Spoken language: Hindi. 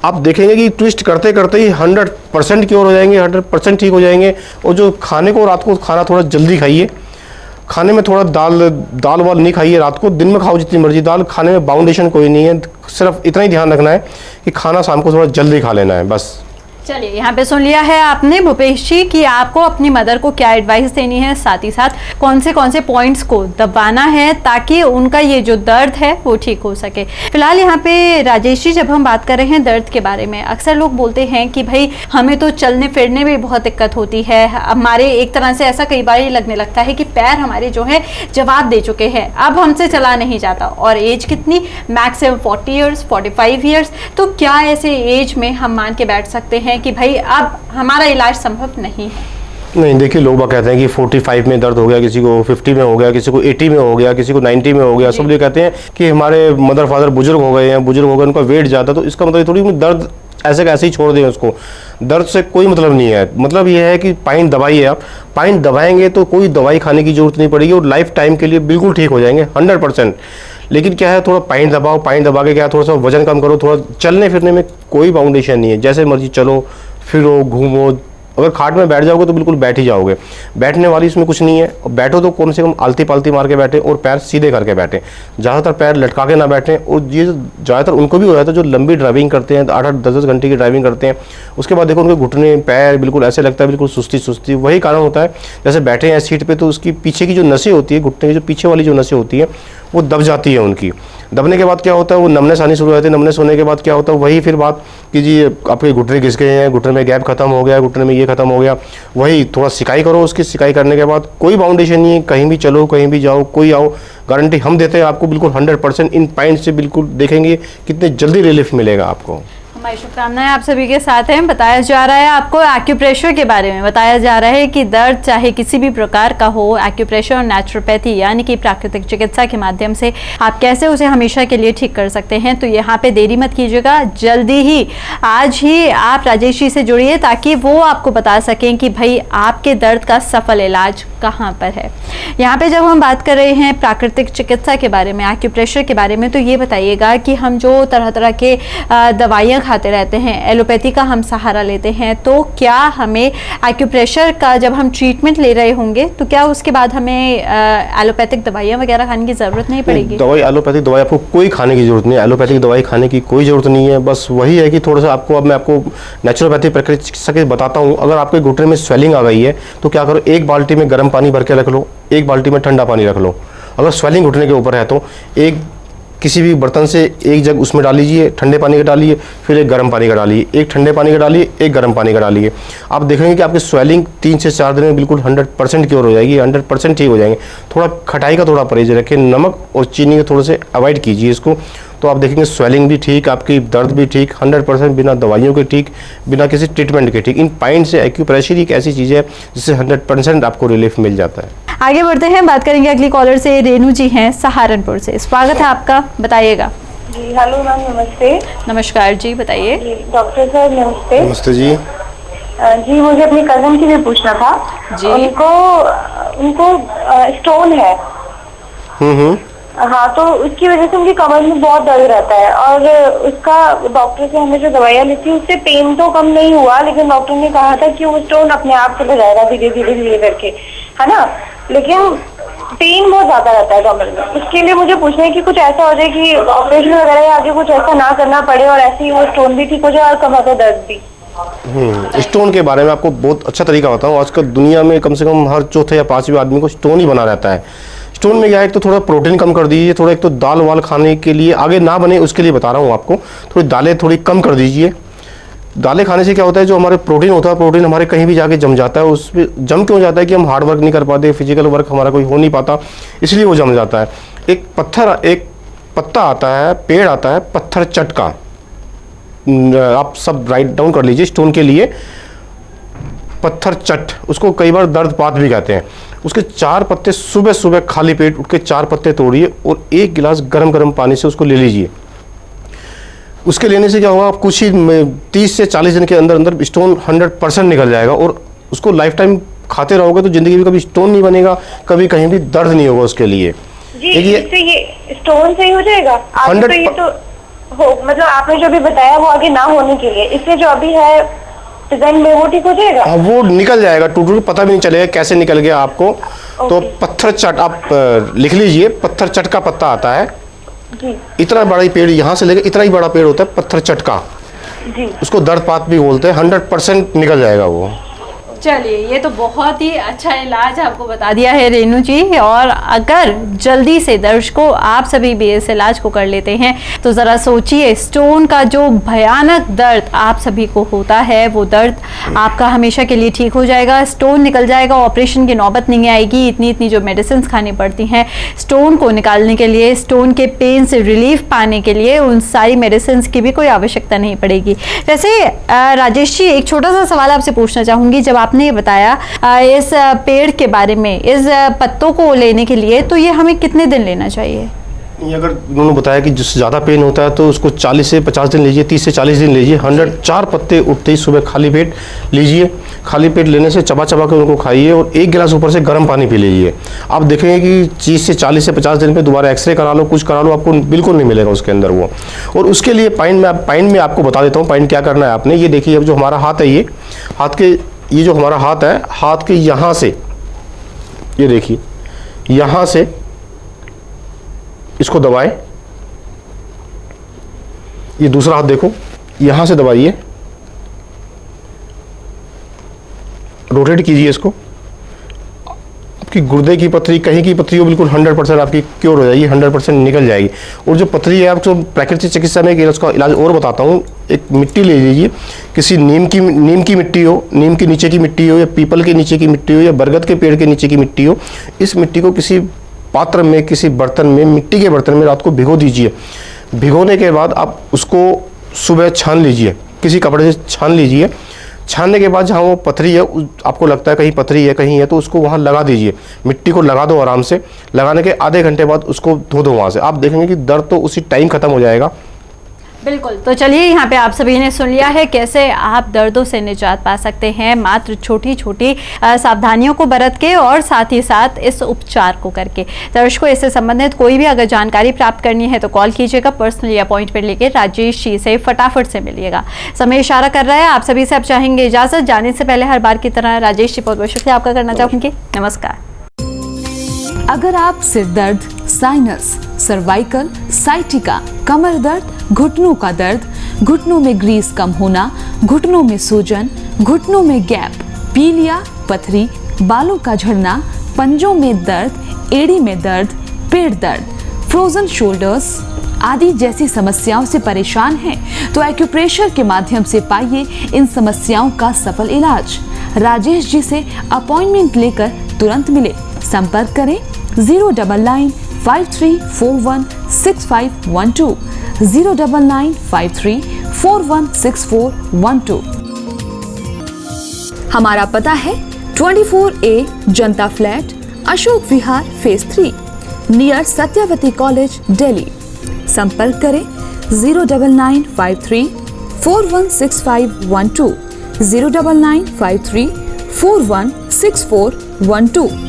आप देखेंगे कि ट्विस्ट करते करते ही 100% क्योर हो जाएंगे, 100% ठीक हो जाएंगे। और जो खाने को रात को खाना थोड़ा जल्दी खाइए, खाने में थोड़ा दाल वाल नहीं खाइए रात को, दिन में खाओ जितनी मर्जी दाल, खाने में बाउंडेशन कोई नहीं है, सिर्फ इतना ही ध्यान रखना है कि खाना शाम को थोड़ा जल्दी खा लेना है बस। चलिए, यहाँ पे सुन लिया है आपने भूपेश जी कि आपको अपनी मदर को क्या एडवाइस देनी है, साथ ही साथ कौन से पॉइंट्स को दबाना है ताकि उनका ये जो दर्द है वो ठीक हो सके। फिलहाल यहाँ पे राजेश जी, जब हम बात कर रहे हैं दर्द के बारे में, अक्सर लोग बोलते हैं कि भाई हमें तो चलने फिरने में बहुत दिक्कत होती है, हमारे एक तरह से ऐसा कई बार लगने लगता है कि पैर हमारे जो है जवाब दे चुके हैं, अब हमसे चला नहीं जाता। और एज कितनी, मैक्सिमम 40 ईयर्स, 45 ईयर्स। तो क्या ऐसे एज में हम मान के बैठ सकते हैं कि भाई अब हमारा इलाज संभव नहीं है? नहीं, देखिए लोग कहते हैं कि 45 में दर्द हो गया, किसी को 50 में हो गया, किसी को 80 में हो गया, किसी को 90 में हो गया। सब लोग कहते हैं कि हमारे मदर फादर बुजुर्ग हो गए हैं, बुजुर्ग हो गए, उनका वेट ज़्यादा, तो इसका मतलब थोड़ी दर्द ऐसे कैसे ही छोड़ दें उसको। दर्द से कोई मतलब नहीं है, मतलब ये है कि पाइन दबाइए, आप पाइन दबाएंगे तो कोई दवाई खाने की जरूरत नहीं पड़ेगी और लाइफ टाइम के लिए बिल्कुल ठीक हो जाएंगे 100%। लेकिन क्या है, थोड़ा पाइन दबाओ, पाइन दबा के क्या थोड़ा सा वजन कम करो, थोड़ा चलने फिरने में कोई बाउंडेशन नहीं है, जैसे मर्जी चलो फिरो घूमो। अगर खाट में बैठ जाओगे तो बिल्कुल बैठ ही जाओगे, बैठने वाली इसमें कुछ नहीं है। बैठो तो कम से कम आलती पालती मार के बैठे और पैर सीधे करके बैठे, ज़्यादातर पैर लटका के ना बैठें। और ये ज़्यादातर उनको भी हो जाता है जो लंबी ड्राइविंग करते हैं, 8-8, 10-10 घंटे की ड्राइविंग करते हैं, उसके बाद देखो उनके घुटने पैर बिल्कुल ऐसे लगता है बिल्कुल सुस्ती सुस्ती। वही कारण होता है, जैसे बैठे हैं सीट पर तो उसकी पीछे की जो नसें होती है, घुटने की जो पीछे वाली जो नसें होती हैं वो दब जाती है उनकी। दबने के बाद क्या होता है, वो नमनेस आनी शुरू हो जाती है। नमनेस होने के बाद क्या होता है, वही फिर बात कि जी आपके घुटने घिस गए हैं, घुटने में गैप खत्म हो गया, घुटने में ये खत्म हो गया। वही थोड़ा सिकाई करो, उसकी सिकाई करने के बाद कोई बाउंडेशन नहीं है, कहीं भी चलो, कहीं भी जाओ, कोई आओ, गारंटी हम देते हैं आपको बिल्कुल 100%। इन पॉइंट से बिल्कुल देखेंगे कितने जल्दी रिलीफ मिलेगा आपको। हमारी शुभकामनाएं आप सभी के साथ हैं। बताया जा रहा है आपको एक्यूप्रेशर के बारे में, बताया जा रहा है कि दर्द चाहे किसी भी प्रकार का हो, एक्यूप्रेशर और नेचुरोपैथी यानी कि प्राकृतिक चिकित्सा के माध्यम से आप कैसे उसे हमेशा के लिए ठीक कर सकते हैं। तो यहाँ पे देरी मत कीजिएगा, जल्दी ही आज ही आप राजेश जी से जुड़िए ताकि वो आपको बता सकें कि भाई आपके दर्द का सफल इलाज कहाँ पर है। यहाँ पे जब हम बात कर रहे हैं प्राकृतिक चिकित्सा के बारे में, एक्यूप्रेशर के बारे में, तो ये बताइएगा कि हम जो तरह तरह के दवाइयाँ खाते रहते हैं, एलोपैथी का हम सहारा लेते हैं, तो क्या हमें एक्यूप्रेशर का जब हम ट्रीटमेंट ले रहे होंगे तो क्या उसके बाद हमें एलोपैथिक दवाइयाँ वगैरा खाने की ज़रूरत नहीं पड़ेगी? दवाई एलोपैथिक दवाई आपको कोई खाने की जरूरत नहीं है, एलोपैथिक दवाई खाने की कोई ज़रूरत नहीं है। बस वही है कि थोड़ा सा आपको, अब मैं आपको नेचुरोपैथी प्राकृतिक चिकित्सा के बताता हूँ। अगर आपके घुटने में स्वेलिंग आ गई है तो क्या करो, एक बाल्टी में गर्म पानी भर के रख लो, एक बाल्टी में ठंडा पानी रख लो। अगर स्वेलिंग घुटने के ऊपर है तो एक किसी भी बर्तन से एक जग उसमें डाल लीजिए, ठंडे पानी का डालिए, फिर एक गर्म पानी का डालिए, एक ठंडे पानी का डालिए, एक गर्म पानी का डालिए। आप देखेंगे कि आपकी स्वेलिंग 3 से 4 दिन में बिल्कुल 100% क्योर हो जाएगी, 100% ठीक हो जाएंगे। थोड़ा खटाई का थोड़ा परहेज रखें, नमक और चीनी के थोड़े से अवॉइड कीजिए इसको, तो आप देखेंगे स्वेलिंग भी ठीक, आपकी दर्द भी ठीक, 100% बिना दवाइयों के ठीक, बिना किसी ट्रीटमेंट के ठीक। इन पॉइंट से एक्यूप्रेशर एक ऐसी चीज़ है जिससे 100% आपको रिलीफ मिल जाता है। आगे बढ़ते हैं, बात करेंगे अगली कॉलर से। रेनू जी हैं सहारनपुर से, स्वागत है आपका, बताइएगा। जी हेलो मैम, नमस्ते। नमस्कार जी, बताइए। डॉक्टर सर नमस्ते। नमस्ते जी। जी मुझे अपनी कजन के लिए पूछना था जी। उनको स्टोन है। हाँ, तो उसकी वजह से उनकी कमर में बहुत दर्द रहता है और उसका डॉक्टर से हमने जो दवाइयाँ ली थी उससे पेन तो कम नहीं हुआ, लेकिन डॉक्टर ने कहा था कि वो स्टोन अपने आप चला जाएगा धीरे धीरे करके, है ना, लेकिन पेन बहुत ज्यादा रहता है कमर में। उसके लिए मुझे पूछना है कि कुछ ऐसा हो जाए कि ऑपरेशन वगैरह या आगे कुछ ऐसा ना करना पड़े और ऐसे ही वो स्टोन भी ठीक हो जाए और कमर का दर्द भी। स्टोन के बारे में आपको बहुत अच्छा तरीका बताऊँ। आजकल दुनिया में कम से कम हर चौथे या 5वें आदमी को स्टोन ही बना रहता है। स्टोन में क्या है, एक तो थोड़ा प्रोटीन कम कर दीजिए, थोड़ा एक तो दाल वाल खाने के लिए आगे ना बने उसके लिए बता रहा हूँ आपको, थोड़ी दालें थोड़ी कम कर दीजिए। दालें खाने से क्या होता है, जो हमारे प्रोटीन होता है, प्रोटीन हमारे कहीं भी जाके जम जाता है। उस पर जम क्यों जाता है कि हम हार्ड वर्क नहीं कर पाते, फिजिकल वर्क हमारा कोई हो नहीं पाता, इसलिए वो जम जाता है। एक पत्ता आता है, पेड़ आता है पत्थर चट का, आप सब राइट डाउन कर लीजिए स्टोन के लिए। पत्थर चट, उसको कई बार दर्द पात भी कहते हैं। उसके 4 पत्ते सुबह सुबह खाली पेट उठ के 4 पत्ते तोड़िए और 1 गिलास गरम गरम पानी से उसको ले लीजिए। उसके लेने से क्या होगा, आप कुछ ही 30 से 40 दिन के अंदर अंदर स्टोन 100% निकल जाएगा और उसको लाइफ टाइम खाते रहोगे तो जिंदगी में कभी स्टोन नहीं बनेगा, कभी कहीं भी दर्द नहीं होगा उसके लिए। जी, ये स्टोन सही हो जाएगा? हो, मतलब आपने जो भी बताया वो आगे ना होने के लिए, इससे जो अभी है प्रेजेंट में वो ठीक हो जाएगा? हाँ, वो निकल जाएगा, टूट पता भी नहीं चलेगा कैसे निकल गया आपको। तो पत्थर चट आप लिख लीजिए, पत्थर चट का पत्ता आता है जी। इतना बड़ा ही पेड़, यहाँ से लेकर इतना ही बड़ा पेड़ होता है पत्थर चट का जी। उसको दर्द पात भी बोलते हैं। 100% निकल जाएगा वो। चलिए, ये तो बहुत ही अच्छा इलाज आपको बता दिया है रेनू जी। और अगर जल्दी से दर्शकों आप सभी भी इस इलाज को कर लेते हैं तो ज़रा सोचिए, स्टोन का जो भयानक दर्द आप सभी को होता है वो दर्द आपका हमेशा के लिए ठीक हो जाएगा। स्टोन निकल जाएगा, ऑपरेशन की नौबत नहीं आएगी। इतनी जो मेडिसिन खानी पड़ती हैं स्टोन को निकालने के लिए, स्टोन के पेन से रिलीफ पाने के लिए, उन सारी मेडिसिन की भी कोई आवश्यकता नहीं पड़ेगी। वैसे राजेश जी, एक छोटा सा सवाल आपसे पूछना चाहूँगी। जब आपने ये बताया इस पेड़ के बारे में, इस पत्तों को लेने के लिए, तो ये हमें कितने दिन लेना चाहिए? ये अगर उन्होंने बताया कि जिससे ज़्यादा पेन होता है तो उसको 40 से 50 दिन लीजिए, 30 से 40 दिन लीजिए। 104 पत्ते उठते ही सुबह खाली पेट लीजिए। खाली पेट लेने से चबा चबा के उनको खाइए और 1 गिलास ऊपर से गर्म पानी पी लीजिए। आप देखेंगे कि 30 से 40 से 50 दिन पे दोबारा एक्सरे करा लो, कुछ करा लो, आपको बिल्कुल नहीं मिलेगा उसके अंदर वो। और उसके लिए पाइन में आपको बता देता हूँ पाइन क्या करना है आपने। ये देखिए, अब जो हमारा हाथ है, ये जो हमारा हाथ है, हाथ के यहाँ से, ये देखिए यहाँ से इसको दबाएं। ये दूसरा हाथ देखो, यहां से दबाइए, रोटेट कीजिए इसको। आपकी गुर्दे की पथरी, कहीं की पथरी हो, बिल्कुल 100% आपकी क्योर हो जाएगी, 100% निकल जाएगी। और जो पथरी है, आपको प्राकृतिक चिकित्सा में इसका इलाज और बताता हूँ। एक मिट्टी ले लीजिए, किसी नीम की मिट्टी हो, नीम के नीचे की मिट्टी हो, या पीपल के नीचे की मिट्टी हो, या बरगद के पेड़ के नीचे की मिट्टी हो। इस मिट्टी को किसी पात्र में, किसी बर्तन में, मिट्टी के बर्तन में रात को भिगो दीजिए। भिगोने के बाद आप उसको सुबह छान लीजिए, किसी कपड़े से छान लीजिए। छानने के बाद जहाँ वो पथरी है, आपको लगता है कहीं पथरी है, कहीं है, तो उसको वहाँ लगा दीजिए। मिट्टी को लगा दो आराम से। लगाने के आधे घंटे बाद उसको धो दो वहाँ से। आप देखेंगे कि दर्द तो उसी टाइम खत्म हो जाएगा। बिल्कुल। तो चलिए, यहाँ पे आप सभी ने सुन लिया है कैसे आप दर्दों से निजात पा सकते हैं, मात्र छोटी छोटी सावधानियों को बरत के और साथ ही साथ इस उपचार को करके। दर्शकों, इससे संबंधित कोई भी अगर जानकारी प्राप्त करनी है तो कॉल कीजिएगा, पर्सनली अपॉइंटमेंट लेके राजेश जी से फटाफट से मिलिएगा। समय इशारा कर रहा है, आप सभी से अब चाहेंगे इजाजत। जाने से पहले हर बार की तरह राजेश जी, बहुत बहुत शुक्रिया आपका करना चाहूँगी। नमस्कार। अगर आप सिर दर्द, साइनस, सर्वाइकल, साइटिका, कमर दर्द, घुटनों का दर्द, घुटनों में ग्रीस कम होना, घुटनों में सूजन, घुटनों में गैप, पीलिया, पथरी, बालों का झड़ना, पंजों में दर्द, एड़ी में दर्द, पेट दर्द, फ्रोजन शोल्डर्स आदि जैसी समस्याओं से परेशान हैं तो एक्यूप्रेशर के माध्यम से पाइए इन समस्याओं का सफल इलाज। राजेश जी से अपॉइंटमेंट लेकर तुरंत मिले। संपर्क करें 09953416512, 09953416412। हमारा पता है 24A जनता flat, Ashok Vihar, phase 3, near Satyavati college, Delhi. संपर्क करें 09953416512, 09953416412।